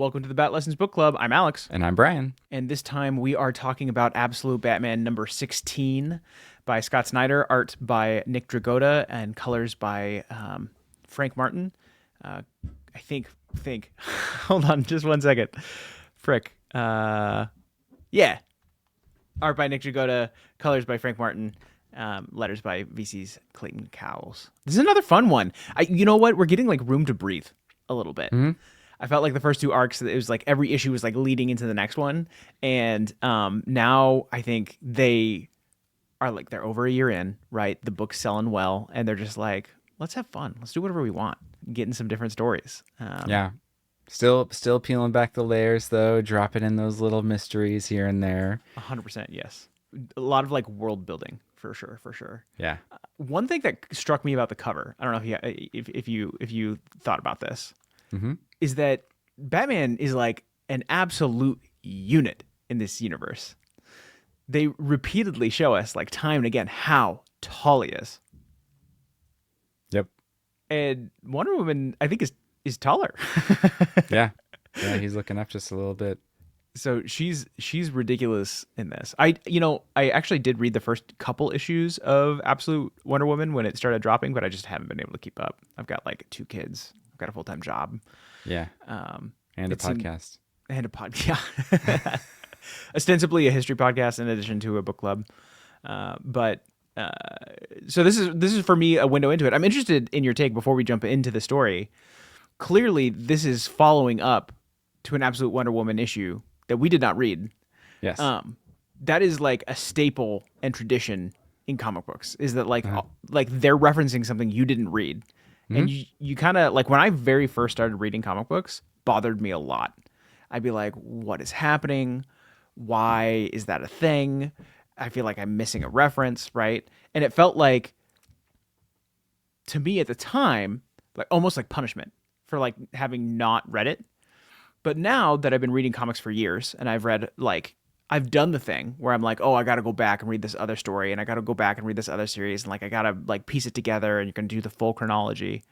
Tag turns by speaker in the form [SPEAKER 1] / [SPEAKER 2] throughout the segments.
[SPEAKER 1] Welcome to the Bat Lessons Book Club. I'm Alex.
[SPEAKER 2] And I'm Brian.
[SPEAKER 1] And this time we are talking about Absolute Batman number 16 by Scott Snyder, art by Nick Dragotta, and colors by Frank Martin. I think. Hold on just one second. Frick. Yeah. Art by Nick Dragotta, colors by Frank Martin, letters by VC's Clayton Cowles. This is another fun one. You know what? We're getting like room to breathe a little bit.
[SPEAKER 2] Mm-hmm.
[SPEAKER 1] I felt like the first two arcs, it was like every issue was like leading into the next one. And now I think they are like, they're over a year in, right? The book's selling well. And they're just like, let's have fun. Let's do whatever we want. Get in some different stories.
[SPEAKER 2] Yeah. Still peeling back the layers, though, dropping in those little mysteries here and there.
[SPEAKER 1] 100%, yes. A lot of like world building, for sure.
[SPEAKER 2] Yeah.
[SPEAKER 1] One thing that struck me about the cover, I don't know if you thought about this,
[SPEAKER 2] Mm-hmm.
[SPEAKER 1] is that Batman is like an absolute unit in this universe. They repeatedly show us, like time and again, how tall he is.
[SPEAKER 2] Yep.
[SPEAKER 1] And Wonder Woman, I think, is taller.
[SPEAKER 2] Yeah. Yeah, he's looking up just a little bit.
[SPEAKER 1] So she's ridiculous in this. I actually did read the first couple issues of Absolute Wonder Woman when it started dropping, but I just haven't been able to keep up. I've got like 2 kids. I've got a full-time job.
[SPEAKER 2] Yeah. And a podcast.
[SPEAKER 1] And a podcast. Yeah. Ostensibly a history podcast in addition to a book club. So this is for me a window into it. I'm interested in your take before we jump into the story. Clearly, this is following up to an Absolute Wonder Woman issue that we did not read.
[SPEAKER 2] Yes.
[SPEAKER 1] That is like a staple and tradition in comic books. Is that like they're referencing something you didn't read, and you kind of like when I very first started reading comic books, bothered me a lot. I'd be like, what is happening? Why is that a thing? I feel like I'm missing a reference, right? And it felt like, to me at the time, like almost like punishment for like having not read it. But now that I've been reading comics for years and I've done the thing where I'm like, oh, I got to go back and read this other story, and I got to go back and read this other series, and like I got to like piece it together, and you're going to do the full chronology.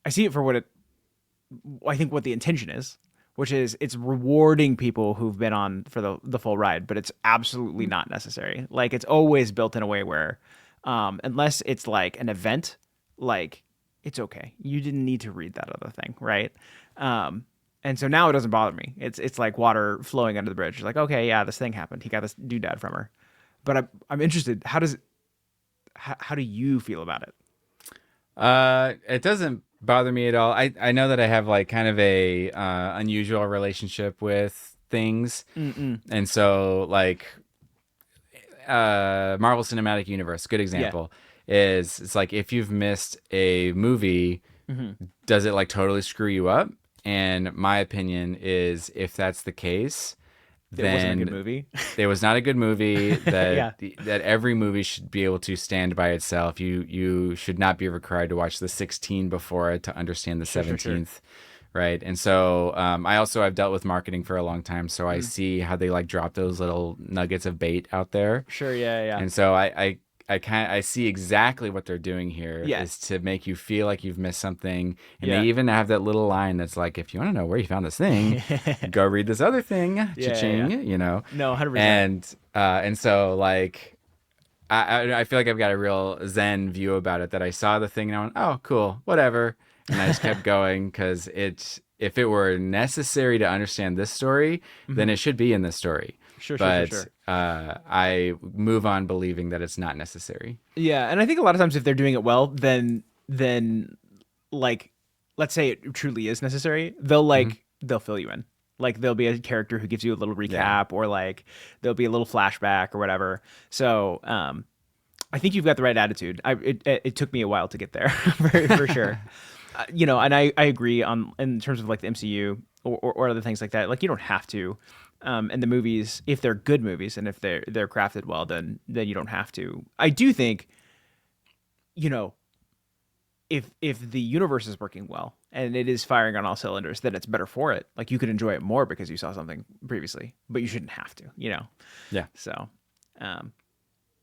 [SPEAKER 1] I see it for I think what the intention is, which is it's rewarding people who've been on for the full ride, but it's absolutely not necessary. Like it's always built in a way where, unless it's like an event, like it's okay. You didn't need to read that other thing, right? And so now it doesn't bother me. It's like water flowing under the bridge. It's like, okay, yeah, this thing happened. He got this doodad from her. But I'm interested. How do you feel about it?
[SPEAKER 2] It doesn't bother me at all. I know that I have like kind of a unusual relationship with things. And so like Marvel Cinematic Universe, good example, is it's like if you've missed a movie, does it like totally screw you up? And my opinion is, if that's the case, then
[SPEAKER 1] it wasn't a good movie.
[SPEAKER 2] It was not a good movie. That that every movie should be able to stand by itself. You should not be required to watch the 16 before it to understand the 17th, sure. Right? And so I've dealt with marketing for a long time, so I see how they like drop those little nuggets of bait out there.
[SPEAKER 1] Sure, yeah.
[SPEAKER 2] And so I see exactly what they're doing here is to make you feel like you've missed something. And they even have that little line that's like, if you want to know where you found this thing, go read this other thing. Cha-ching, you know?
[SPEAKER 1] No, 100%.
[SPEAKER 2] And so like, I feel like I've got a real Zen view about it, that I saw the thing and I went, oh, cool, whatever. And I just kept going because if it were necessary to understand this story, then it should be in this story.
[SPEAKER 1] Sure.
[SPEAKER 2] I move on believing that it's not necessary.
[SPEAKER 1] Yeah, and I think a lot of times if they're doing it well, then like, let's say it truly is necessary, they'll fill you in. Like there'll be a character who gives you a little recap, or like there'll be a little flashback or whatever. So I think you've got the right attitude. It took me a while to get there, for sure. And I agree in terms of like the MCU or other things like that. Like you don't have to. And the movies, if they're good movies and if they're crafted well, then you don't have to. I do think, if the universe is working well and it is firing on all cylinders, then it's better for it. Like you could enjoy it more because you saw something previously, but you shouldn't have to,
[SPEAKER 2] Yeah.
[SPEAKER 1] So,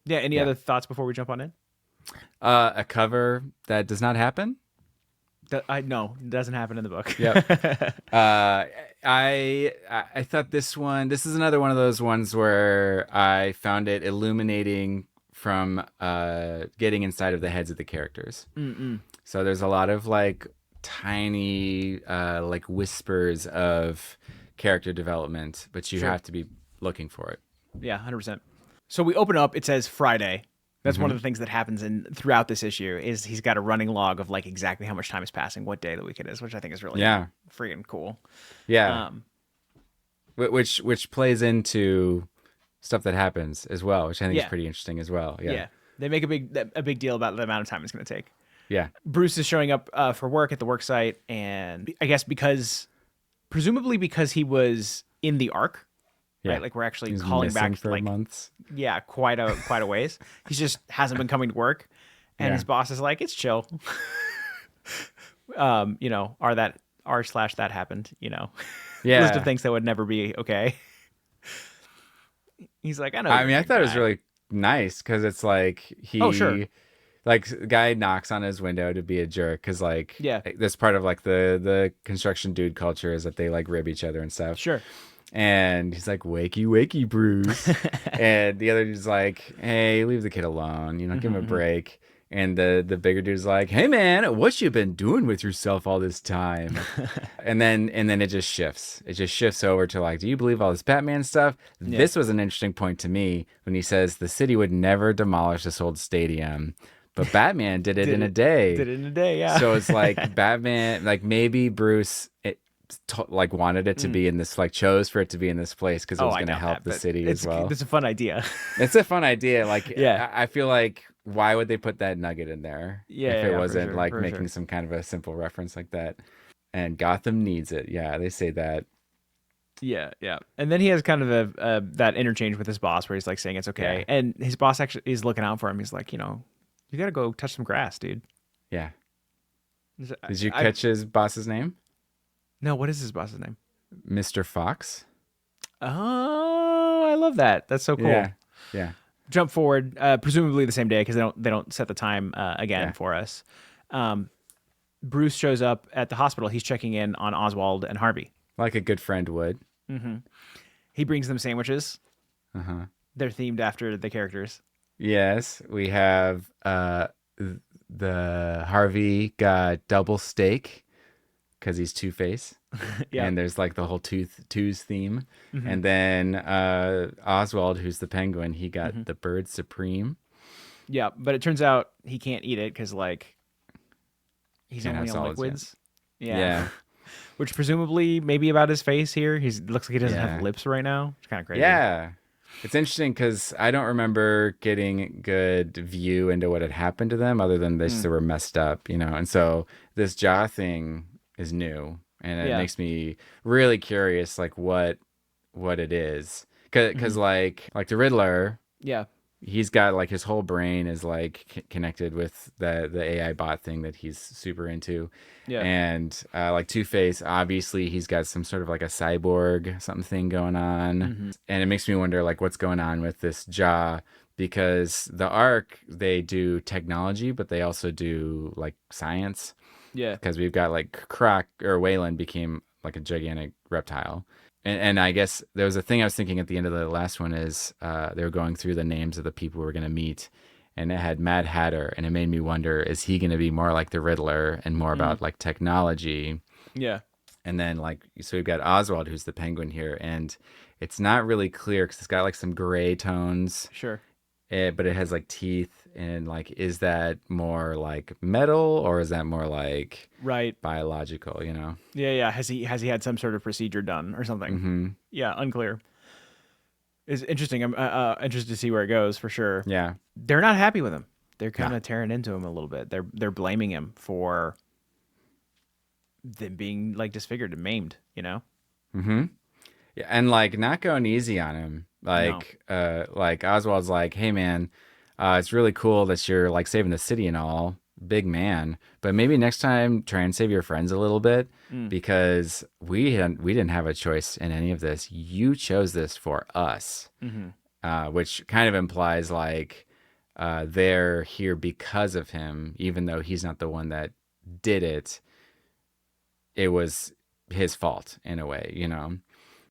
[SPEAKER 1] any other thoughts before we jump on in?
[SPEAKER 2] A cover that does not happen.
[SPEAKER 1] No, it doesn't happen in the book.
[SPEAKER 2] Yep. I thought this is another one of those ones where I found it illuminating from getting inside of the heads of the characters. So there's a lot of like tiny like whispers of character development, but you have to be looking for it.
[SPEAKER 1] Yeah, 100%. So we open up, it says Friday. That's one of the things that happens throughout this issue is he's got a running log of like exactly how much time is passing, what day of the week it is, which I think is really freaking cool.
[SPEAKER 2] Yeah. Which plays into stuff that happens as well, which I think is pretty interesting as well. Yeah.
[SPEAKER 1] They make a big deal about the amount of time it's going to take.
[SPEAKER 2] Yeah.
[SPEAKER 1] Bruce is showing up for work at the work site, and I guess presumably because he was in the Ark.
[SPEAKER 2] Yeah.
[SPEAKER 1] Right, like we're actually calling back
[SPEAKER 2] for like months.
[SPEAKER 1] Yeah, quite a ways. He just hasn't been coming to work, and his boss is like, "It's chill." That happened. List of things that would never be okay. He's like, "I know."
[SPEAKER 2] I mean, I thought it was really nice because it's like like the guy knocks on his window to be a jerk because like that's part of like the construction dude culture is that they like rib each other and stuff.
[SPEAKER 1] Sure.
[SPEAKER 2] And he's like, wakey, wakey, Bruce. And the other dude's like, hey, leave the kid alone. Give him a break. And the bigger dude's like, hey, man, what you been doing with yourself all this time? and then it just shifts. It just shifts over to like, do you believe all this Batman stuff? Yeah. This was an interesting point to me when he says the city would never demolish this old stadium. But Batman did it in a day.
[SPEAKER 1] Did it in a day, yeah.
[SPEAKER 2] So it's like Batman, like maybe Bruce... like wanted it to be in this, like chose for it to be in this place because it was going to help the city as well.
[SPEAKER 1] It's a fun idea.
[SPEAKER 2] It's a fun idea. Like, I feel like why would they put that nugget in there if it wasn't making some kind of a simple reference like that? And Gotham needs it. Yeah, they say that.
[SPEAKER 1] Yeah. And then he has kind of that interchange with his boss where he's like saying it's okay, and his boss actually is looking out for him. He's like, you got to go touch some grass, dude.
[SPEAKER 2] Yeah. Did you catch his boss's name?
[SPEAKER 1] No, what is his boss's name?
[SPEAKER 2] Mr. Fox.
[SPEAKER 1] Oh, I love that. That's so cool.
[SPEAKER 2] Yeah.
[SPEAKER 1] Jump forward, presumably the same day because they don't set the time again for us. Bruce shows up at the hospital. He's checking in on Oswald and Harvey,
[SPEAKER 2] like a good friend would.
[SPEAKER 1] Mm-hmm. He brings them sandwiches. They're themed after the characters.
[SPEAKER 2] Yes, we have the Harvey got double steak. Because he's Two-Face. And there's like the whole twos theme. And then Oswald, who's the penguin, he got the bird supreme. Yeah,
[SPEAKER 1] but it turns out he can't eat it because like he's only on liquids. Yeah. Which presumably maybe about his face here. He looks like he doesn't have lips right now. It's kind of crazy.
[SPEAKER 2] Yeah. It's interesting because I don't remember getting good view into what had happened to them other than they were messed up, And so this jaw thing is new, and it makes me really curious like what it is because like the Riddler, he's got like his whole brain is like connected with the AI bot thing that he's super into, and like Two-Face, obviously he's got some sort of like a cyborg something going on, and it makes me wonder like what's going on with this jaw, because the Ark, they do technology but they also do like science.
[SPEAKER 1] Yeah,
[SPEAKER 2] because we've got like Wayland became like a gigantic reptile, and I guess there was a thing I was thinking at the end of the last one is they were going through the names of the people we're gonna meet, and it had Mad Hatter, and it made me wonder, is he gonna be more like the Riddler and more about like technology?
[SPEAKER 1] Yeah,
[SPEAKER 2] and then like so we've got Oswald, who's the penguin here, and it's not really clear because it's got like some gray tones.
[SPEAKER 1] Sure.
[SPEAKER 2] But it has like teeth, and like, is that more like metal or is that more like biological?
[SPEAKER 1] Yeah. Has he had some sort of procedure done or something? Yeah, unclear. It's interesting. I'm interested to see where it goes for sure.
[SPEAKER 2] Yeah,
[SPEAKER 1] they're not happy with him. They're kind of tearing into him a little bit. They're blaming him for them being like disfigured and maimed. Yeah,
[SPEAKER 2] and like not going easy on him. Like Oswald's like, hey man, it's really cool that you're like saving the city and all, big man, but maybe next time try and save your friends a little bit, because we didn't have a choice in any of this. You chose this for us, which kind of implies like they're here because of him, even though he's not the one that did it. it was his fault in a way,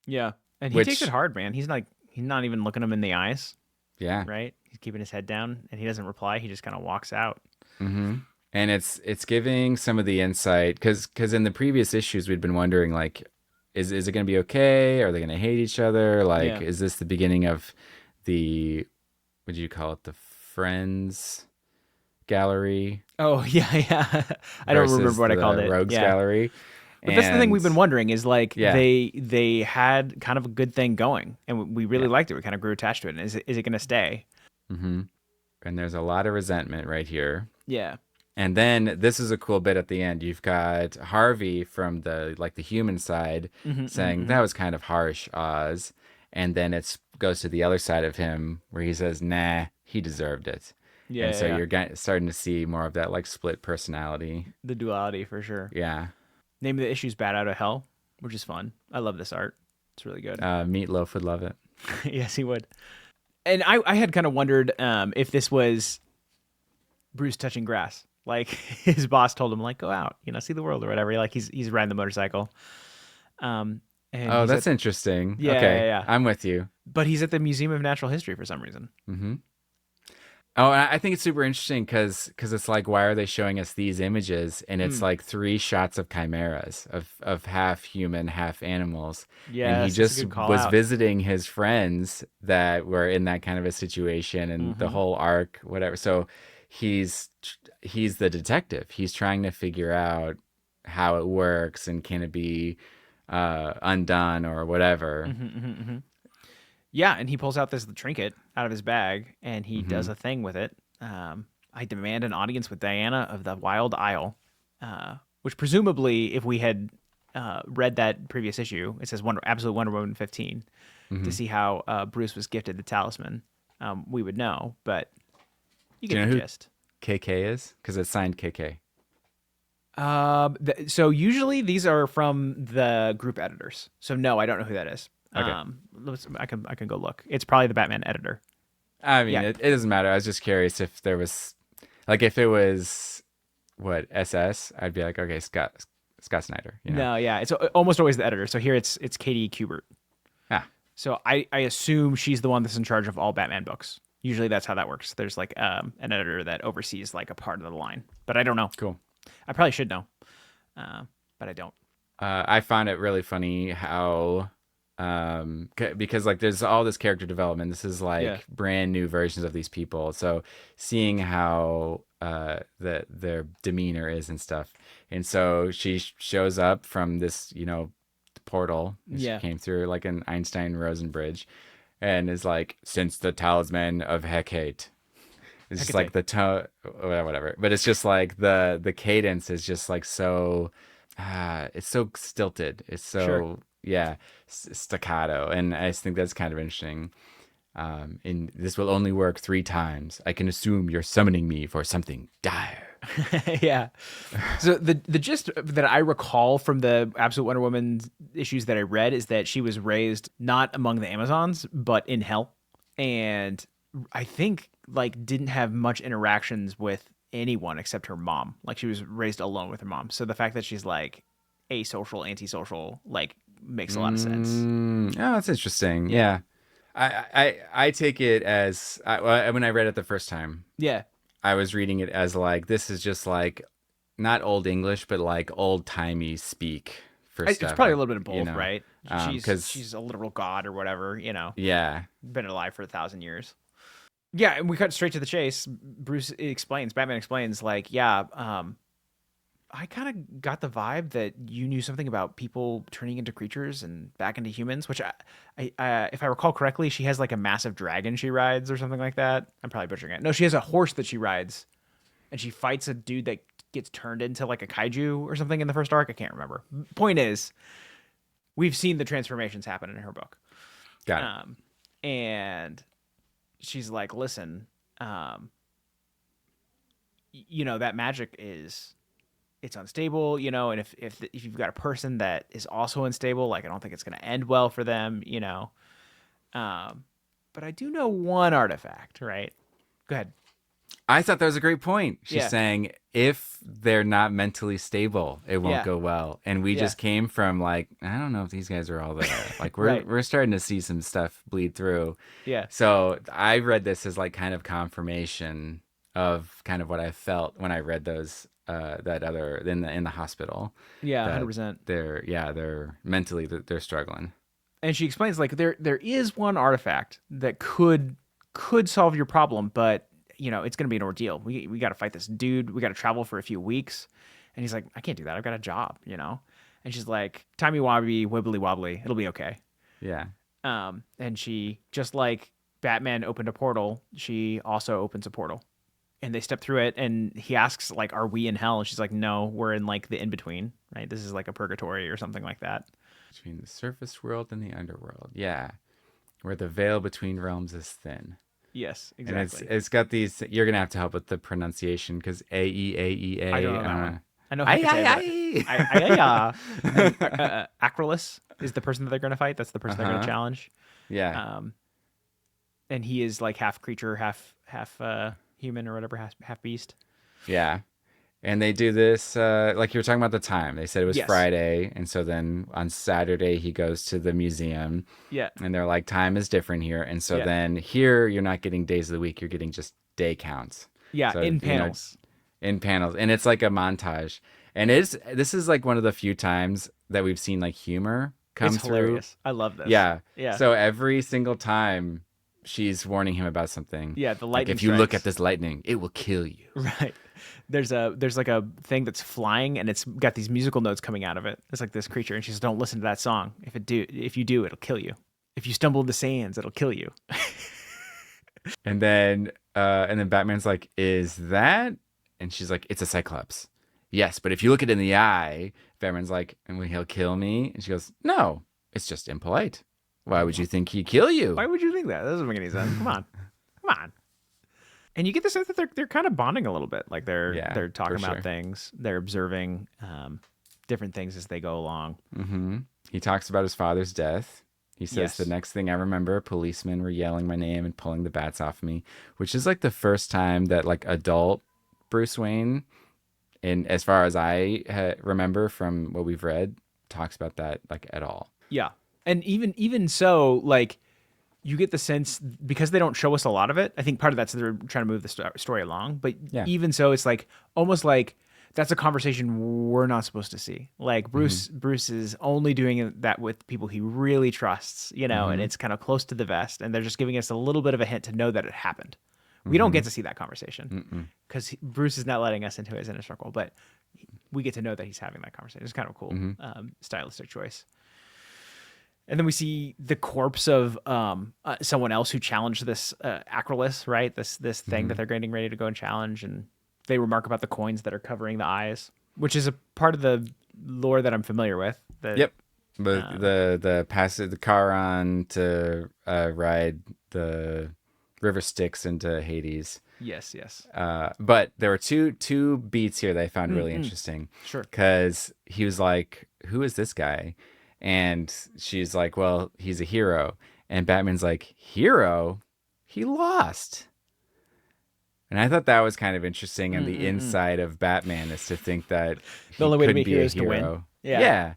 [SPEAKER 1] Yeah. And he takes it
[SPEAKER 2] which,
[SPEAKER 1] hard, man. He's not even looking him in the eyes,
[SPEAKER 2] yeah.
[SPEAKER 1] right? He's keeping his head down and he doesn't reply. He just kind of walks out.
[SPEAKER 2] Hmm. And it's giving some of the insight because in the previous issues we'd been wondering like, is it going to be okay? Are they going to hate each other? Like,
[SPEAKER 1] Yeah.
[SPEAKER 2] is this the beginning of the, what do you call it? The Friends Gallery
[SPEAKER 1] Oh, yeah, yeah. I don't remember
[SPEAKER 2] versus
[SPEAKER 1] what I called
[SPEAKER 2] the
[SPEAKER 1] it.
[SPEAKER 2] Rogues
[SPEAKER 1] Yeah.
[SPEAKER 2] Gallery.
[SPEAKER 1] But that's the thing we've
[SPEAKER 2] And
[SPEAKER 1] been wondering is like
[SPEAKER 2] yeah.
[SPEAKER 1] they had kind of a good thing going and we really
[SPEAKER 2] Yeah.
[SPEAKER 1] liked it. We kind of grew attached to it. And is it going to stay?
[SPEAKER 2] Hmm. And there's a lot of resentment right here.
[SPEAKER 1] Yeah.
[SPEAKER 2] And then this is a cool bit at the end. You've got Harvey from the human side
[SPEAKER 1] Hmm.
[SPEAKER 2] saying
[SPEAKER 1] Hmm.
[SPEAKER 2] that was kind of harsh, Oz. And then it goes to the other side of him where he says, "Nah, he deserved it."
[SPEAKER 1] Yeah,
[SPEAKER 2] And
[SPEAKER 1] yeah,
[SPEAKER 2] so
[SPEAKER 1] yeah.
[SPEAKER 2] you're starting to see more of that like split personality.
[SPEAKER 1] The duality for sure.
[SPEAKER 2] Yeah.
[SPEAKER 1] Name of the issue's Bat Out of Hell, which is fun. I love this art. It's really good.
[SPEAKER 2] Meatloaf would love it.
[SPEAKER 1] Yes, he would. And I had kind of wondered if this was Bruce touching grass. Like his boss told him, like, go out, see the world or whatever. Like he's riding the motorcycle. And
[SPEAKER 2] Oh,
[SPEAKER 1] he's
[SPEAKER 2] that's interesting.
[SPEAKER 1] yeah, yeah,
[SPEAKER 2] Okay,
[SPEAKER 1] yeah.
[SPEAKER 2] I'm with you.
[SPEAKER 1] But he's at the Museum of Natural History for some reason.
[SPEAKER 2] Hmm. Oh, and I think it's super interesting because it's like, why are they showing us these images? And it's
[SPEAKER 1] Mm.
[SPEAKER 2] like 3 shots of chimeras of half human, half animals. And he
[SPEAKER 1] Yes, that's a
[SPEAKER 2] just
[SPEAKER 1] good call
[SPEAKER 2] was
[SPEAKER 1] out.
[SPEAKER 2] visiting his friends that were in that kind of a situation and the
[SPEAKER 1] Hmm.
[SPEAKER 2] whole arc, whatever. So he's he's the detective. He's trying to figure out how it works and can it be undone or whatever.
[SPEAKER 1] Hmm. Hmm. Hmm. Yeah, and he pulls out this trinket out of his bag and he does
[SPEAKER 2] Hmm.
[SPEAKER 1] a thing with it. I demand an audience with Diana of the Wild Isle, which presumably, if we had read that previous issue, it says Absolute Wonder Woman 15, to
[SPEAKER 2] Hmm.
[SPEAKER 1] see how Bruce was gifted the talisman, we would know, but you
[SPEAKER 2] Do
[SPEAKER 1] get
[SPEAKER 2] you
[SPEAKER 1] the
[SPEAKER 2] know who
[SPEAKER 1] gist.
[SPEAKER 2] KK is? Because it's signed KK.
[SPEAKER 1] So usually these are from the group editors. So no, I don't know who that is.
[SPEAKER 2] Okay.
[SPEAKER 1] I can go look. It's probably the Batman editor.
[SPEAKER 2] I mean,
[SPEAKER 1] Yeah.
[SPEAKER 2] it doesn't matter. I was just curious if there was, like, if it was what SS, I'd be like, okay, Scott Snyder,
[SPEAKER 1] No, yeah, it's almost always the editor. So here it's Katie Kubert.
[SPEAKER 2] Ah,
[SPEAKER 1] So I assume she's the one that's in charge of all Batman books. Usually that's how that works. There's like an editor that oversees like a part of the line, but I don't know.
[SPEAKER 2] cool.
[SPEAKER 1] I probably should know, but I don't.
[SPEAKER 2] I found it really funny how, because like there's all this character development. This is
[SPEAKER 1] Yeah.
[SPEAKER 2] like brand new versions of these people. So seeing how their demeanor is and stuff, and so she shows up from this portal. She
[SPEAKER 1] Yeah.
[SPEAKER 2] came through like an Einstein Rosen bridge, and is like, since the talisman of Hecate. It's just like
[SPEAKER 1] Hecate.
[SPEAKER 2] the tone, whatever. But it's just like the cadence is just like so, it's so stilted. It's
[SPEAKER 1] Sure.
[SPEAKER 2] so yeah, staccato, and I just think that's kind of interesting. And this will only work 3 times. I can assume you're summoning me for something dire.
[SPEAKER 1] Yeah. So the gist that I recall from the Absolute Wonder Woman issues that I read is that she was raised not among the Amazons, but in hell. And I think like didn't have much interactions with anyone except her mom. Like she was raised alone with her mom. So the fact that she's like asocial, antisocial, like makes a lot of sense.
[SPEAKER 2] Oh, that's interesting.
[SPEAKER 1] Yeah.
[SPEAKER 2] Yeah, I take it as when I read it the first time,
[SPEAKER 1] Yeah.
[SPEAKER 2] I was reading it as like this is just like not old English, but like old timey speak for
[SPEAKER 1] It's
[SPEAKER 2] stuff.
[SPEAKER 1] probably a little bit of both,
[SPEAKER 2] You know,
[SPEAKER 1] right?
[SPEAKER 2] because
[SPEAKER 1] She's a literal god or whatever.
[SPEAKER 2] yeah,
[SPEAKER 1] Been alive for 1,000 years. Yeah, and we cut straight to the chase. Batman explains, like, yeah, I kind of got the vibe that you knew something about people turning into creatures and back into humans, which if I recall correctly, she has like a massive dragon she rides or something like that. I'm probably butchering it. No, she has a horse that she rides, and she fights a dude that gets turned into like a kaiju or something in the first arc. I can't remember. Point is, we've seen the transformations happen in her book.
[SPEAKER 2] got it.
[SPEAKER 1] And she's like, listen, that magic it's unstable, and if you've got a person that is also unstable, like I don't think it's going to end well for them. But I do know one artifact, right? Go ahead.
[SPEAKER 2] I thought that was a great point. She's
[SPEAKER 1] Yeah.
[SPEAKER 2] saying if they're not mentally stable, it won't
[SPEAKER 1] Yeah.
[SPEAKER 2] go well. And we
[SPEAKER 1] Yeah.
[SPEAKER 2] just came from like, I don't know if these guys are all there. Like
[SPEAKER 1] Right.
[SPEAKER 2] we're starting to see some stuff bleed through.
[SPEAKER 1] Yeah.
[SPEAKER 2] So I read this as like kind of confirmation of kind of what I felt when I read those that other in the hospital.
[SPEAKER 1] Yeah,
[SPEAKER 2] That
[SPEAKER 1] 100%.
[SPEAKER 2] they're mentally they're struggling.
[SPEAKER 1] And she explains like there is one artifact that could solve your problem, but it's going to be an ordeal. We got to fight this dude. We got to travel for a few weeks. And he's like, I can't do that. I've got a job. And she's like, timey-wimey, wibbly-wobbly. It'll be okay.
[SPEAKER 2] Yeah.
[SPEAKER 1] And she, just like Batman opened a portal, she also opens a portal. And they step through it, and he asks, like, are we in hell? And she's like, no, we're in, like, the in-between, right? This is like a purgatory or something like that.
[SPEAKER 2] Between the surface world and the underworld. Yeah. Where the veil between realms is thin.
[SPEAKER 1] Yes, exactly.
[SPEAKER 2] And it's got these. You're gonna have to help with the pronunciation because A-E-A-E-A.
[SPEAKER 1] I don't know that one. I know Acrolus is the person that they're going to fight. That's the person they're going to challenge.
[SPEAKER 2] Yeah.
[SPEAKER 1] And he is like half creature, half human or whatever, half beast.
[SPEAKER 2] Yeah. And they do this, like you were talking about the time. They said it was Friday. And so then on Saturday, he goes to the museum.
[SPEAKER 1] Yeah.
[SPEAKER 2] And they're like, time is different here. And so then here, you're not getting days of the week. You're getting just day counts.
[SPEAKER 1] Yeah,
[SPEAKER 2] so,
[SPEAKER 1] in panels.
[SPEAKER 2] In panels. And it's like a montage. And this is like one of the few times that we've seen like humor come through.
[SPEAKER 1] Hilarious. I love this.
[SPEAKER 2] Yeah.
[SPEAKER 1] Yeah.
[SPEAKER 2] So every single time she's warning him about something.
[SPEAKER 1] Yeah, the lightning.
[SPEAKER 2] Like, if you look at this lightning, it will kill you.
[SPEAKER 1] Right. There's like a thing that's flying and it's got these musical notes coming out of it. It's like this creature, and she says, "Don't listen to that song. If you do, it'll kill you. If you stumble in the sands, it'll kill you."
[SPEAKER 2] And then Batman's like, "Is that?" And she's like, "It's a cyclops." Yes, but if you look it in the eye, Batman's like, "And he'll kill me?" And she goes, "No, it's just impolite. Why would you think he'd kill you?"
[SPEAKER 1] Why would you think that? That doesn't make any sense. Come on. And you get the sense that they're kind of bonding a little bit. Like they're talking about things. They're observing different things as they go along.
[SPEAKER 2] Mm-hmm. He talks about his father's death. He says, "The next thing I remember, policemen were yelling my name and pulling the bats off me," which is like the first time that like adult Bruce Wayne, and as far as I remember from what we've read, talks about that like at all.
[SPEAKER 1] Yeah. And even so, like, you get the sense, because they don't show us a lot of it, I think part of that's they're trying to move the story along. But even so, it's like almost like that's a conversation we're not supposed to see. Like Bruce is only doing that with people he really trusts, and it's kind of close to the vest, and they're just giving us a little bit of a hint to know that it happened. We don't get to see that conversation because Bruce is not letting us into his inner circle, but we get to know that he's having that conversation. It's kind of a cool stylistic choice. And then we see the corpse of someone else who challenged this Acrolus, right? This thing that they're getting ready to go and challenge. And they remark about the coins that are covering the eyes, which is a part of the lore that I'm familiar with.
[SPEAKER 2] Yep. The passage, the car on to ride the river Styx into Hades.
[SPEAKER 1] Yes.
[SPEAKER 2] But there were two beats here that I found really interesting.
[SPEAKER 1] Sure.
[SPEAKER 2] Because he was like, "Who is this guy?" And she's like, "Well, he's a hero." And Batman's like, "Hero? He lost." And I thought that was kind of interesting. And the inside of Batman is to think that
[SPEAKER 1] the only way to
[SPEAKER 2] be
[SPEAKER 1] be a hero is
[SPEAKER 2] hero.
[SPEAKER 1] to win.
[SPEAKER 2] Yeah.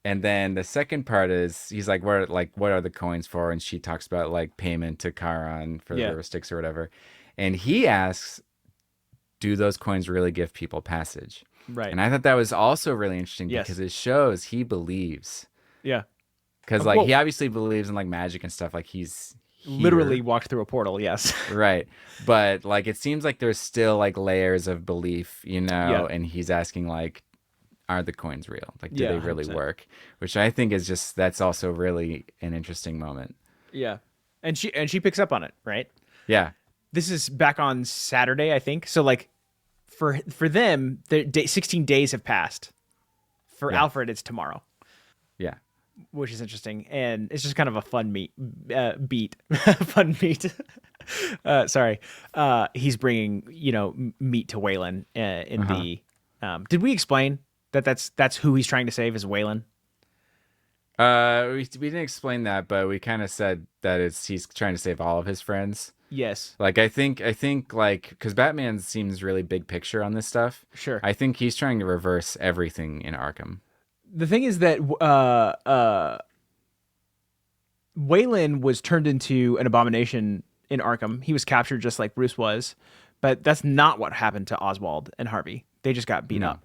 [SPEAKER 2] And then the second part is he's like, what are the coins for? And she talks about like payment to Charon for the river Styx or whatever. And he asks, do those coins really give people passage?
[SPEAKER 1] Right.
[SPEAKER 2] And I thought that was also really interesting because it shows he believes.
[SPEAKER 1] Yeah.
[SPEAKER 2] Because like he obviously believes in like magic and stuff. Like he's
[SPEAKER 1] literally walked through a portal. Yes.
[SPEAKER 2] Right. But like it seems like there's still like layers of belief, and he's asking like, are the coins real? Like, do they really 100%. Work? Which I think is that's also really an interesting moment.
[SPEAKER 1] Yeah. And she picks up on it, right?
[SPEAKER 2] Yeah.
[SPEAKER 1] This is back on Saturday, I think. So like for them, 16 days have passed. For Alfred, it's tomorrow.
[SPEAKER 2] Yeah.
[SPEAKER 1] Which is interesting. And it's just kind of a fun beat. Fun meat. Sorry. He's bringing, meat to Waylon in the... did we explain that's who he's trying to save is Waylon?
[SPEAKER 2] We didn't explain that, but we kind of said that he's trying to save all of his friends.
[SPEAKER 1] Yes.
[SPEAKER 2] Like I think like because Batman seems really big picture on this stuff.
[SPEAKER 1] Sure.
[SPEAKER 2] I think he's trying to reverse everything in Arkham.
[SPEAKER 1] The thing is that Waylon was turned into an abomination in Arkham. He was captured just like Bruce was, but that's not what happened to Oswald and Harvey. They just got beat up.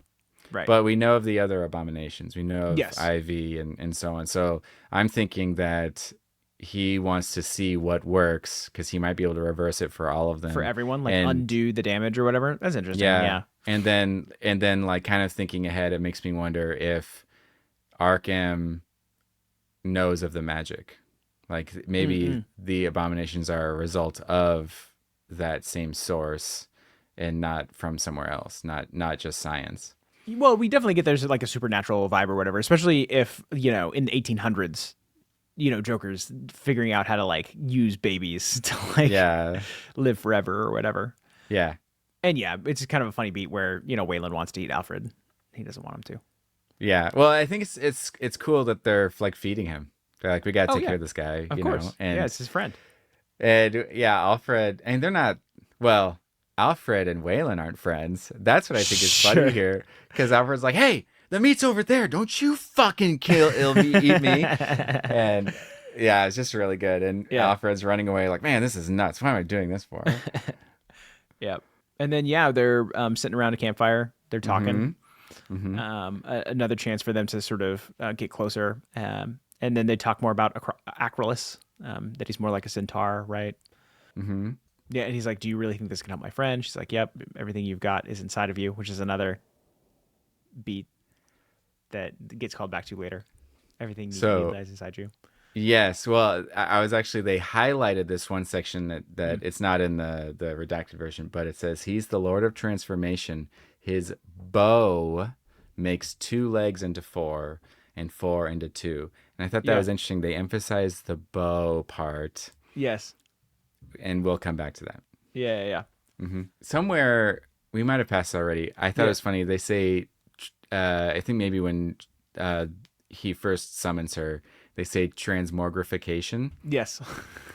[SPEAKER 1] Right.
[SPEAKER 2] But we know of the other abominations. We know of
[SPEAKER 1] Yes.
[SPEAKER 2] Ivy and so on. So I'm thinking that he wants to see what works because he might be able to reverse it for all of them.
[SPEAKER 1] For everyone, like undo the damage or whatever. That's interesting. Yeah.
[SPEAKER 2] And then like kind of thinking ahead, it makes me wonder if Arkham knows of the magic. Like maybe the abominations are a result of that same source and not from somewhere else, not just science.
[SPEAKER 1] Well, we definitely get there's like a supernatural vibe or whatever, especially if, in the 1800s, Joker's figuring out how to like use babies to like live forever or whatever.
[SPEAKER 2] Yeah.
[SPEAKER 1] And yeah, it's kind of a funny beat where, Waylon wants to eat Alfred. He doesn't want him to.
[SPEAKER 2] Yeah. Well, I think it's cool that they're like feeding him. They're like, we got to take care of this guy,
[SPEAKER 1] of course. And yeah, it's his friend.
[SPEAKER 2] And yeah, Alfred, and they're not, well, Alfred and Waylon aren't friends. That's what I think is funny here. Because Alfred's like, hey, the meat's over there. Don't you fucking eat me. And yeah, it's just really good. And Alfred's running away like, man, this is nuts. Why am I doing this for?
[SPEAKER 1] Yeah. And then, they're sitting around a campfire. They're talking. Another chance for them to sort of get closer. And then they talk more about Acrolis, that he's more like a centaur, right?
[SPEAKER 2] Mm-hmm.
[SPEAKER 1] Yeah, and he's like, do you really think this can help my friend? She's like, yep, everything you've got is inside of you, which is another beat that gets called back to later. Everything you need lies inside you.
[SPEAKER 2] Yes, well, I was actually, they highlighted this one section that it's not in the redacted version, but it says, he's the Lord of Transformation. His bow makes 2 legs into 4 and 4 into 2. And I thought that was interesting. They emphasized the bow part.
[SPEAKER 1] Yes.
[SPEAKER 2] And we'll come back to that.
[SPEAKER 1] Yeah.
[SPEAKER 2] Mm-hmm. Somewhere, we might have passed already. I thought it was funny. They say, I think maybe when he first summons her, they say transmogrification.
[SPEAKER 1] Yes.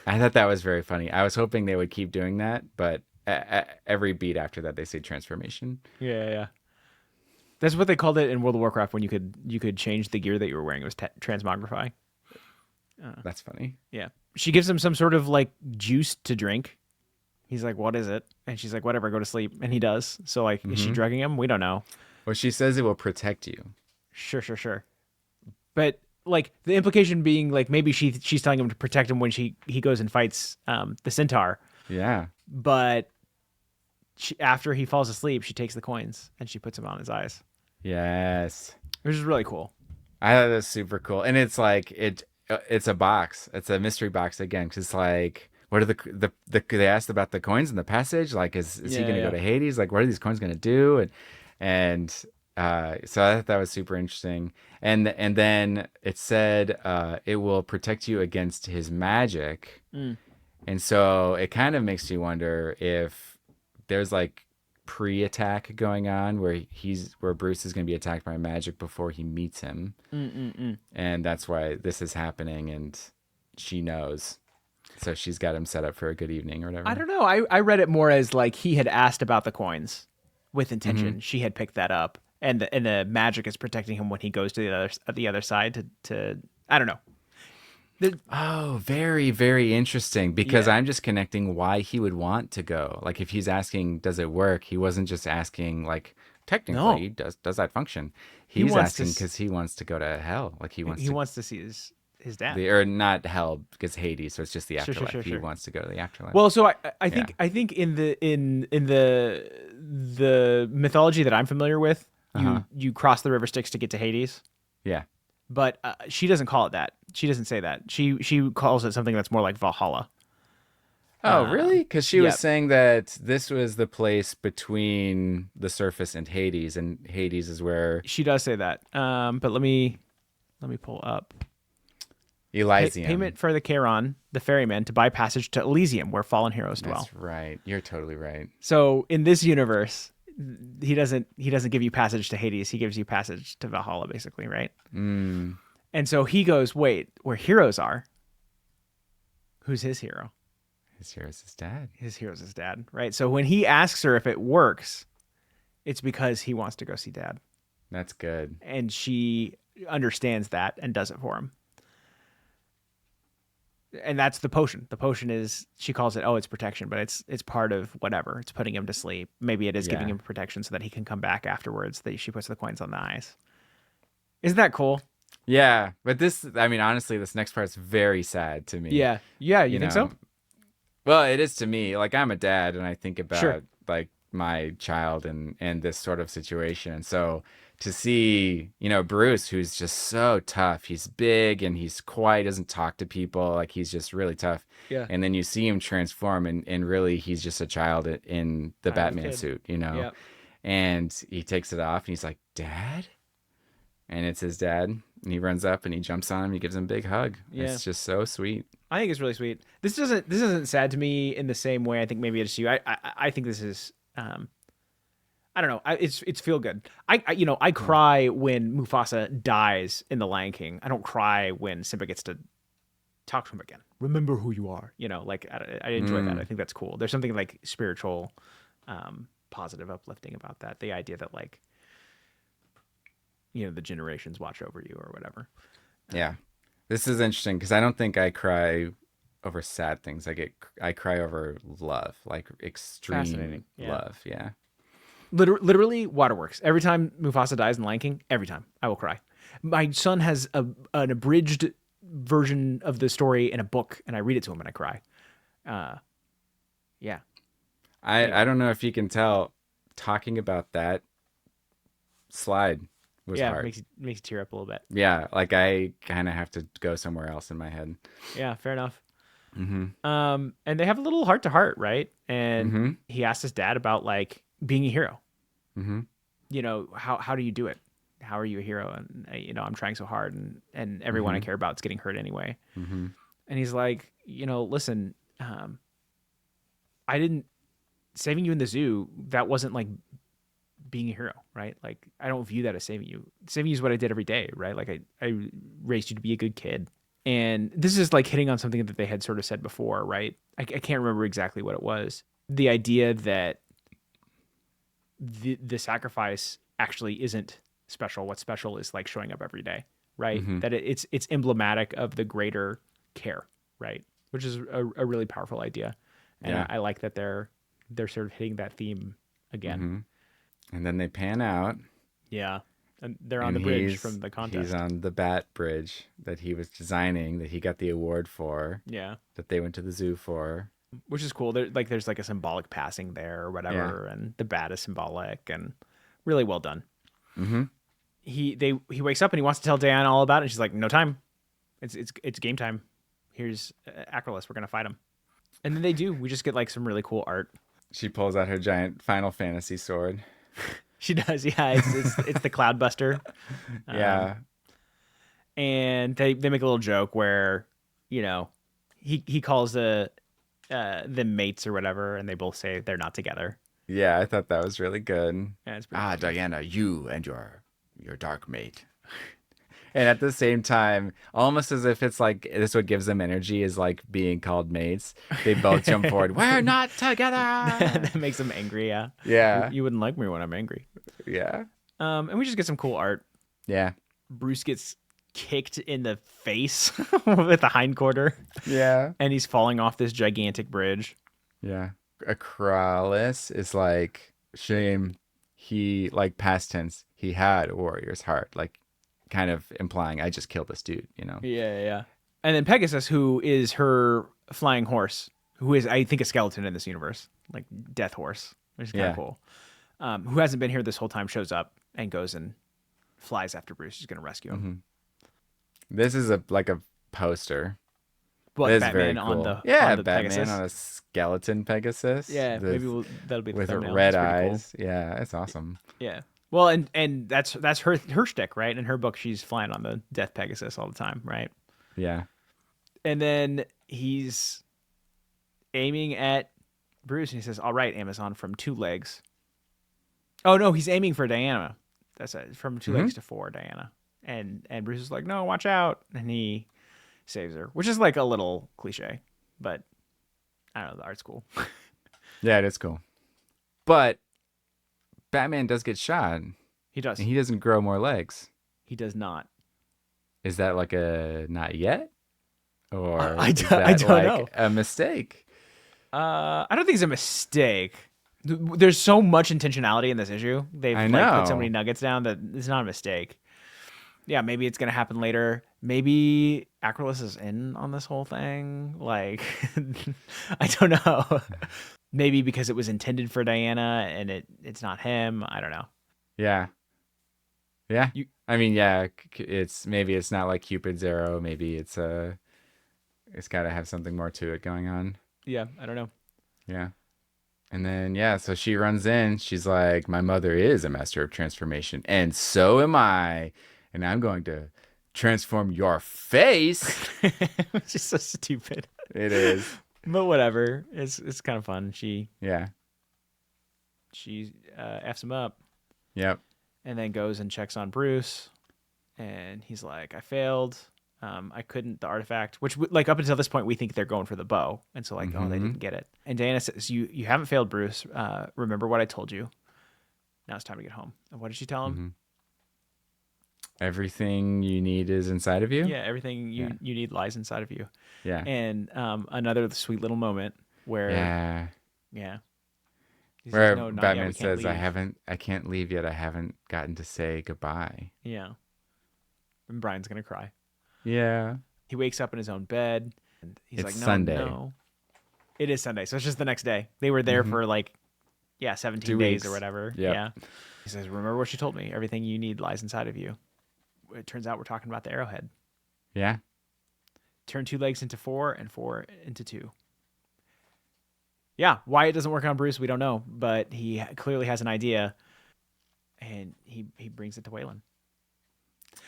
[SPEAKER 2] I thought that was very funny. I was hoping they would keep doing that, but every beat after that, they say transformation.
[SPEAKER 1] Yeah. That's what they called it in World of Warcraft when you could change the gear that you were wearing. It was transmogrify.
[SPEAKER 2] That's funny.
[SPEAKER 1] Yeah. She gives him some sort of like juice to drink. He's like, what is it? And she's like, whatever, go to sleep. And he does. So like, is she drugging him? We don't know.
[SPEAKER 2] Well, she says it will protect you.
[SPEAKER 1] Sure. But like the implication being like maybe she's telling him to protect him when he goes and fights the centaur.
[SPEAKER 2] Yeah.
[SPEAKER 1] But after he falls asleep, she takes the coins and she puts them on his eyes.
[SPEAKER 2] Yes.
[SPEAKER 1] Which is really cool.
[SPEAKER 2] I thought it was super cool. And it's like, it's a box. It's a mystery box again. Cause it's like, what are they asked about the coins in the passage? Like, is he going to go to Hades? Like, what are these coins going to do? And so I thought that was super interesting. And then it said, it will protect you against his magic. And so it kind of makes you wonder if there's like pre-attack going on where Bruce is going to be attacked by magic before he meets him. And that's why this is happening, and she knows. So she's got him set up for a good evening or whatever.
[SPEAKER 1] I don't know. I read it more as like he had asked about the coins with intention. She had picked that up, and the magic is protecting him when he goes to the other side to I don't know.
[SPEAKER 2] Oh, very, very interesting, because I'm just connecting why he would want to go. Like if he's asking, does it work? He wasn't just asking like, technically, does that function? He's asking because he wants to go to hell. Like he wants to see
[SPEAKER 1] his dad.
[SPEAKER 2] Or not hell, because Hades, so it's just the afterlife.
[SPEAKER 1] Sure.
[SPEAKER 2] He wants to go to the afterlife.
[SPEAKER 1] Well, so I think in the mythology that I'm familiar with, you cross the river Styx to get to Hades.
[SPEAKER 2] Yeah.
[SPEAKER 1] But she doesn't call it that. She doesn't say that. She calls it something that's more like Valhalla.
[SPEAKER 2] Oh, really? Because she was saying that this was the place between the surface and Hades is where
[SPEAKER 1] she does say that. But let me pull up
[SPEAKER 2] Elysium.
[SPEAKER 1] Payment for the Charon, the ferryman, to buy passage to Elysium, where fallen heroes dwell.
[SPEAKER 2] That's right. You're totally right.
[SPEAKER 1] So in this universe, he doesn't give you passage to Hades. He gives you passage to Valhalla, basically, right? And And so he goes, wait, where heroes are, who's his hero?
[SPEAKER 2] His hero's his dad.
[SPEAKER 1] His hero's his dad, right? So when he asks her if it works, it's because he wants to go see dad.
[SPEAKER 2] That's good.
[SPEAKER 1] And she understands that and does it for him. And that's the potion. The potion is, she calls it, oh, it's protection, but it's part of whatever. It's putting him to sleep. Maybe it is giving him protection so that he can come back afterwards. That she puts the coins on the eyes. Isn't that cool?
[SPEAKER 2] Yeah, but honestly, this next part's very sad to me.
[SPEAKER 1] Yeah. You think so?
[SPEAKER 2] Well, it is to me. Like, I'm a dad, and I think about like my child and this sort of situation. And so to see, Bruce, who's just so tough. He's big and he's quiet, doesn't talk to people. Like, he's just really tough.
[SPEAKER 1] Yeah.
[SPEAKER 2] And then you see him transform, and really he's just a child in the Batman suit,
[SPEAKER 1] Yep.
[SPEAKER 2] And he takes it off and he's like, Dad? And it's his dad. And he runs up and he jumps on him. He gives him a big hug. Yeah. It's just so sweet.
[SPEAKER 1] I think it's really sweet. This isn't sad to me in the same way I think maybe it's you. I think this is I don't know. It's feel good. I cry when Mufasa dies in The Lion King. I don't cry when Simba gets to talk to him again. Remember who you are. I enjoy that. I think that's cool. There's something like spiritual, positive, uplifting about that. The idea that like, the generations watch over you or whatever.
[SPEAKER 2] Yeah. This is interesting because I don't think I cry over sad things. I cry over love, like extreme love. Yeah.
[SPEAKER 1] Literally waterworks. Every time Mufasa dies in Lion King, every time I will cry. My son has an abridged version of the story in a book, and I read it to him and I cry. Yeah.
[SPEAKER 2] I don't know if you can tell, talking about that slide was hard.
[SPEAKER 1] Makes you tear up a little bit.
[SPEAKER 2] Yeah, like I kind of have to go somewhere else in my head.
[SPEAKER 1] Yeah, fair enough.
[SPEAKER 2] Mm-hmm.
[SPEAKER 1] And they have a little heart to heart, right? And he asked his dad about like being a hero.
[SPEAKER 2] Mm-hmm.
[SPEAKER 1] How do you do it? How are you a hero? And I'm trying so hard, and everyone I care about is getting hurt anyway.
[SPEAKER 2] Mm-hmm.
[SPEAKER 1] And he's like, listen, I didn't saving you in the zoo. That wasn't like being a hero, right? Like, I don't view that as saving you. Saving you is what I did every day, right? Like, I raised you to be a good kid. And this is like hitting on something that they had sort of said before, right? I can't remember exactly what it was. The idea that the sacrifice actually isn't special. What's special is like showing up every day, right?
[SPEAKER 2] Mm-hmm.
[SPEAKER 1] That it's emblematic of the greater care, right? Which is a really powerful idea. And I like that they're sort of hitting that theme again.
[SPEAKER 2] Mm-hmm. And then they pan out.
[SPEAKER 1] Yeah. And they're on the bridge from the contest.
[SPEAKER 2] He's on the Bat Bridge that he was designing, that he got the award for.
[SPEAKER 1] Yeah. That
[SPEAKER 2] they went to the zoo for.
[SPEAKER 1] Which is cool. There's like a symbolic passing there or whatever. Yeah. And the bat is symbolic and really well done.
[SPEAKER 2] Mm-hmm.
[SPEAKER 1] He wakes up and he wants to tell Diana all about it. And she's like, no time. It's game time. Here's Acrolis. We're going to fight him. And then they do. We just get like some really cool art.
[SPEAKER 2] She pulls out her giant Final Fantasy sword.
[SPEAKER 1] She does, yeah. It's the Cloudbuster.
[SPEAKER 2] Yeah.
[SPEAKER 1] And they make a little joke where, he calls the mates or whatever, and they both say they're not together.
[SPEAKER 2] Yeah, I thought that was really good.
[SPEAKER 1] Yeah, it's pretty cool.
[SPEAKER 2] Diana, you and your dark mate. And at the same time, almost as if it's like this what gives them energy is like being called mates. They both jump forward. We're not together.
[SPEAKER 1] That makes them angry. Yeah.
[SPEAKER 2] Yeah.
[SPEAKER 1] You wouldn't like me when I'm angry.
[SPEAKER 2] Yeah.
[SPEAKER 1] And we just get some cool art.
[SPEAKER 2] Yeah.
[SPEAKER 1] Bruce gets kicked in the face with a hindquarter.
[SPEAKER 2] Yeah.
[SPEAKER 1] And he's falling off this gigantic bridge.
[SPEAKER 2] Yeah. Acrolis is like, shame. He, like past tense, he had a warrior's heart. Like, kind of implying I just killed this dude,
[SPEAKER 1] Yeah. And then Pegasus, who is her flying horse, who is, I think, a skeleton in this universe, like Death Horse, which is kind of cool. Who hasn't been here this whole time, shows up and goes and flies after Bruce. He's going to rescue him.
[SPEAKER 2] Mm-hmm. This is a poster.
[SPEAKER 1] What, Batman cool. on the
[SPEAKER 2] Batman
[SPEAKER 1] Pegasus?
[SPEAKER 2] on a skeleton Pegasus.
[SPEAKER 1] Yeah, maybe that'll be the
[SPEAKER 2] with
[SPEAKER 1] thumbnail.
[SPEAKER 2] Red eyes. Cool. Yeah, it's awesome.
[SPEAKER 1] Yeah. Well, and that's her shtick, right? In her book, she's flying on the Death Pegasus all the time, right?
[SPEAKER 2] Yeah.
[SPEAKER 1] And then he's aiming at Bruce, and he says, "All right, Amazon, from 2 legs." Oh no, he's aiming for Diana. That's it. From 2 legs to 4, Diana. and Bruce is like, no, watch out, and he saves her, which is like a little cliche, but I don't know, the art's cool.
[SPEAKER 2] Yeah, it is cool. But Batman does get shot,
[SPEAKER 1] He does.
[SPEAKER 2] and he doesn't grow more legs.
[SPEAKER 1] He does not.
[SPEAKER 2] Is that like a not yet? Or
[SPEAKER 1] I
[SPEAKER 2] is
[SPEAKER 1] don't,
[SPEAKER 2] that
[SPEAKER 1] I don't
[SPEAKER 2] like
[SPEAKER 1] know.
[SPEAKER 2] a mistake?
[SPEAKER 1] I don't think it's a mistake. There's so much intentionality in this issue. They've
[SPEAKER 2] I
[SPEAKER 1] like put so
[SPEAKER 2] know.
[SPEAKER 1] many nuggets down that it's not a mistake. Yeah, maybe it's gonna happen later. Maybe Acrolis is in on this whole thing. Like, I don't know. Maybe because it was intended for Diana and it's not him. I don't know.
[SPEAKER 2] Yeah. Yeah.
[SPEAKER 1] You,
[SPEAKER 2] I mean, yeah, it's not like Cupid's arrow. Maybe it's got to have something more to it going on.
[SPEAKER 1] yeah, I don't know.
[SPEAKER 2] Yeah. And then, yeah, so she runs in. She's like, my mother is a master of transformation, and so am I. And I'm going to transform your face.
[SPEAKER 1] It's just so stupid.
[SPEAKER 2] It is.
[SPEAKER 1] But whatever. It's kind of fun.
[SPEAKER 2] Yeah.
[SPEAKER 1] She f's him up
[SPEAKER 2] Yep.
[SPEAKER 1] and then goes and checks on Bruce, and he's like, I failed. I couldn't the artifact, which like up until this point we think they're going for the bow, and so like oh, they didn't get it. And Diana says, you haven't failed, Bruce. Remember what I told you. Now it's time to get home. And what did she tell him?
[SPEAKER 2] Everything you need is inside of you.
[SPEAKER 1] Yeah, everything you need lies inside of you.
[SPEAKER 2] Yeah.
[SPEAKER 1] And another sweet little moment where
[SPEAKER 2] Yeah.
[SPEAKER 1] he
[SPEAKER 2] Where
[SPEAKER 1] says, no, not yet,
[SPEAKER 2] Batman
[SPEAKER 1] we can't
[SPEAKER 2] says,
[SPEAKER 1] leave.
[SPEAKER 2] I can't leave yet. I haven't gotten to say goodbye.
[SPEAKER 1] Yeah. And Brian's gonna cry.
[SPEAKER 2] Yeah.
[SPEAKER 1] He wakes up in his own bed and he's
[SPEAKER 2] It's
[SPEAKER 1] like, no,
[SPEAKER 2] Sunday.
[SPEAKER 1] no. It is Sunday, so it's just the next day. They were there for like 17
[SPEAKER 2] 2
[SPEAKER 1] days
[SPEAKER 2] weeks.
[SPEAKER 1] or whatever.
[SPEAKER 2] Yep.
[SPEAKER 1] Yeah. He says, remember what she told me. Everything you need lies inside of you. It turns out we're talking about the arrowhead.
[SPEAKER 2] Yeah.
[SPEAKER 1] Turn 2 legs into 4 and 4 into 2. Yeah, why it doesn't work on Bruce, we don't know, but he clearly has an idea, and he brings it to Waylon.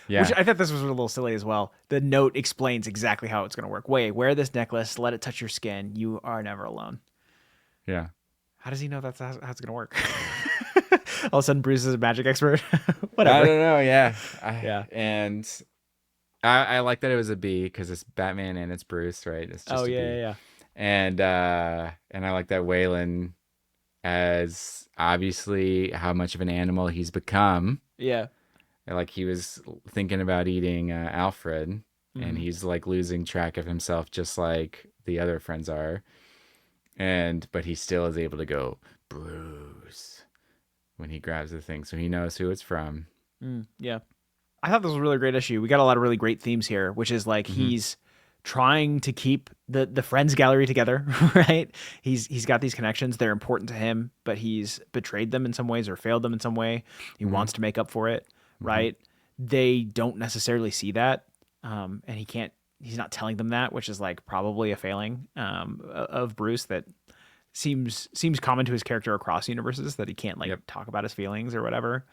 [SPEAKER 2] Yeah.
[SPEAKER 1] Which I thought this was a little silly as well. The note explains exactly how it's going to work. Wait, wear this necklace, let it touch your skin. You are never alone.
[SPEAKER 2] Yeah.
[SPEAKER 1] How does he know that's how it's going to work? All of a sudden, Bruce is a magic expert. Whatever.
[SPEAKER 2] I don't know. Yeah.
[SPEAKER 1] Yeah.
[SPEAKER 2] And I like that it was a B because it's Batman and it's Bruce, right? It's just a B.
[SPEAKER 1] Yeah.
[SPEAKER 2] And I like that Waylon, as obviously how much of an animal he's become.
[SPEAKER 1] Yeah.
[SPEAKER 2] Like he was thinking about eating Alfred, and he's like losing track of himself, just like the other friends are. But he still is able to go Bruce when he grabs the thing, so he knows who it's from.
[SPEAKER 1] Yeah. I thought this was a really great issue. We got a lot of really great themes here, which is like he's trying to keep the friends gallery together, right? He's got these connections. They're important to him, but he's betrayed them in some ways or failed them in some way. He wants to make up for it, right? They don't necessarily see that. And he's not telling them that, which is like probably a failing of Bruce that seems common to his character across universes, that he can't like talk about his feelings or whatever.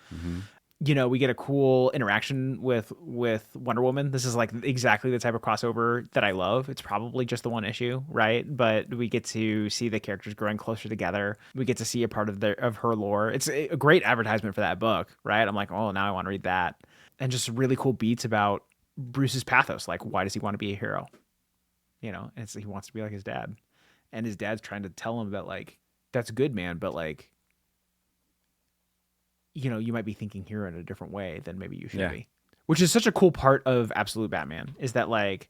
[SPEAKER 1] You know, we get a cool interaction with Wonder Woman. This is like exactly the type of crossover that I love. It's probably just the one issue, right? But we get to see the characters growing closer together. We get to see a part of her lore. It's a great advertisement for that book, right? I'm like, oh, now I want to read that. And just really cool beats about Bruce's pathos. Like, why does he want to be a hero? You know, and he wants to be like his dad. And his dad's trying to tell him that, like, that's good, man, but like, you know, you might be thinking hero in a different way than maybe you should be. Which is such a cool part of Absolute Batman, is that like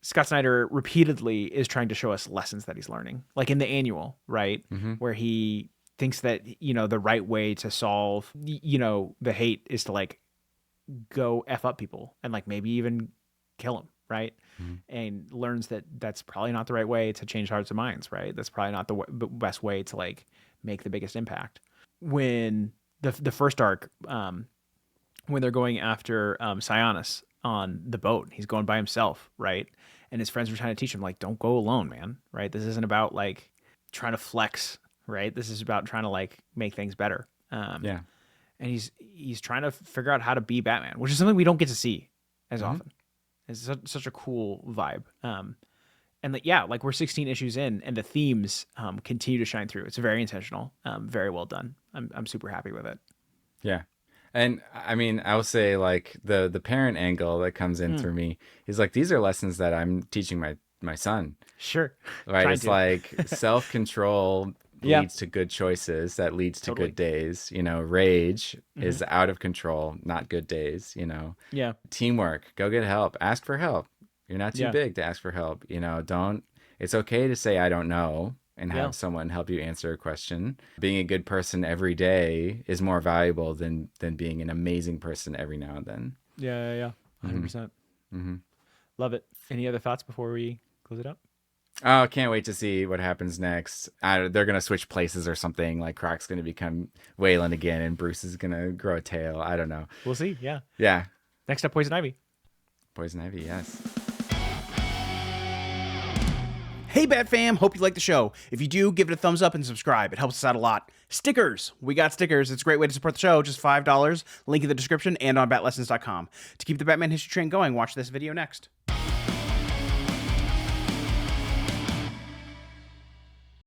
[SPEAKER 1] Scott Snyder repeatedly is trying to show us lessons that he's learning. Like in the annual, right? Where he thinks that, you know, the right way to solve, you know, the hate is to like go F up people and like maybe even kill them, right? And learns that that's probably not the right way to change hearts and minds, right? That's probably not the best way to like make the biggest impact. When the first arc, when they're going after Sionis on the boat, he's going by himself, right? And his friends were trying to teach him, like, don't go alone, man, right? This isn't about like trying to flex, right? This is about trying to like make things better. And he's trying to figure out how to be Batman, which is something we don't get to see as often. It's such a cool vibe. And like we're 16 issues in, and the themes continue to shine through. It's very intentional, very well done. I'm super happy with it.
[SPEAKER 2] Yeah, And I mean, I will say like the parent angle that comes in through me is like these are lessons that I'm teaching my son.
[SPEAKER 1] Sure.
[SPEAKER 2] Right?
[SPEAKER 1] Trying
[SPEAKER 2] It's
[SPEAKER 1] to.
[SPEAKER 2] like self-control
[SPEAKER 1] Yeah.
[SPEAKER 2] leads to good choices, that leads to
[SPEAKER 1] Totally.
[SPEAKER 2] good days. Rage is out of control, not good days.
[SPEAKER 1] Yeah.
[SPEAKER 2] Teamwork, go get help, ask for help. You're not too
[SPEAKER 1] Yeah.
[SPEAKER 2] big to ask for help. Don't, it's okay to say, I don't know, and
[SPEAKER 1] Yeah.
[SPEAKER 2] have someone help you answer a question. Being a good person every day is more valuable than being an amazing person every now and then.
[SPEAKER 1] Yeah. Yeah. 100%. Love it. Any other thoughts before we close it up?
[SPEAKER 2] Oh, can't wait to see what happens next. They're going to switch places or something. Like Croc's going to become Waylon again and Bruce is going to grow a tail. I don't know.
[SPEAKER 1] We'll see. Yeah.
[SPEAKER 2] Yeah.
[SPEAKER 1] Next up, Poison Ivy.
[SPEAKER 2] Poison Ivy, yes.
[SPEAKER 3] Hey, Bat Fam, hope you like the show. If you do, give it a thumbs up and subscribe. It helps us out a lot. Stickers. We got stickers. It's a great way to support the show. Just $5. Link in the description and on batlessons.com. To keep the Batman history train going, watch this video next.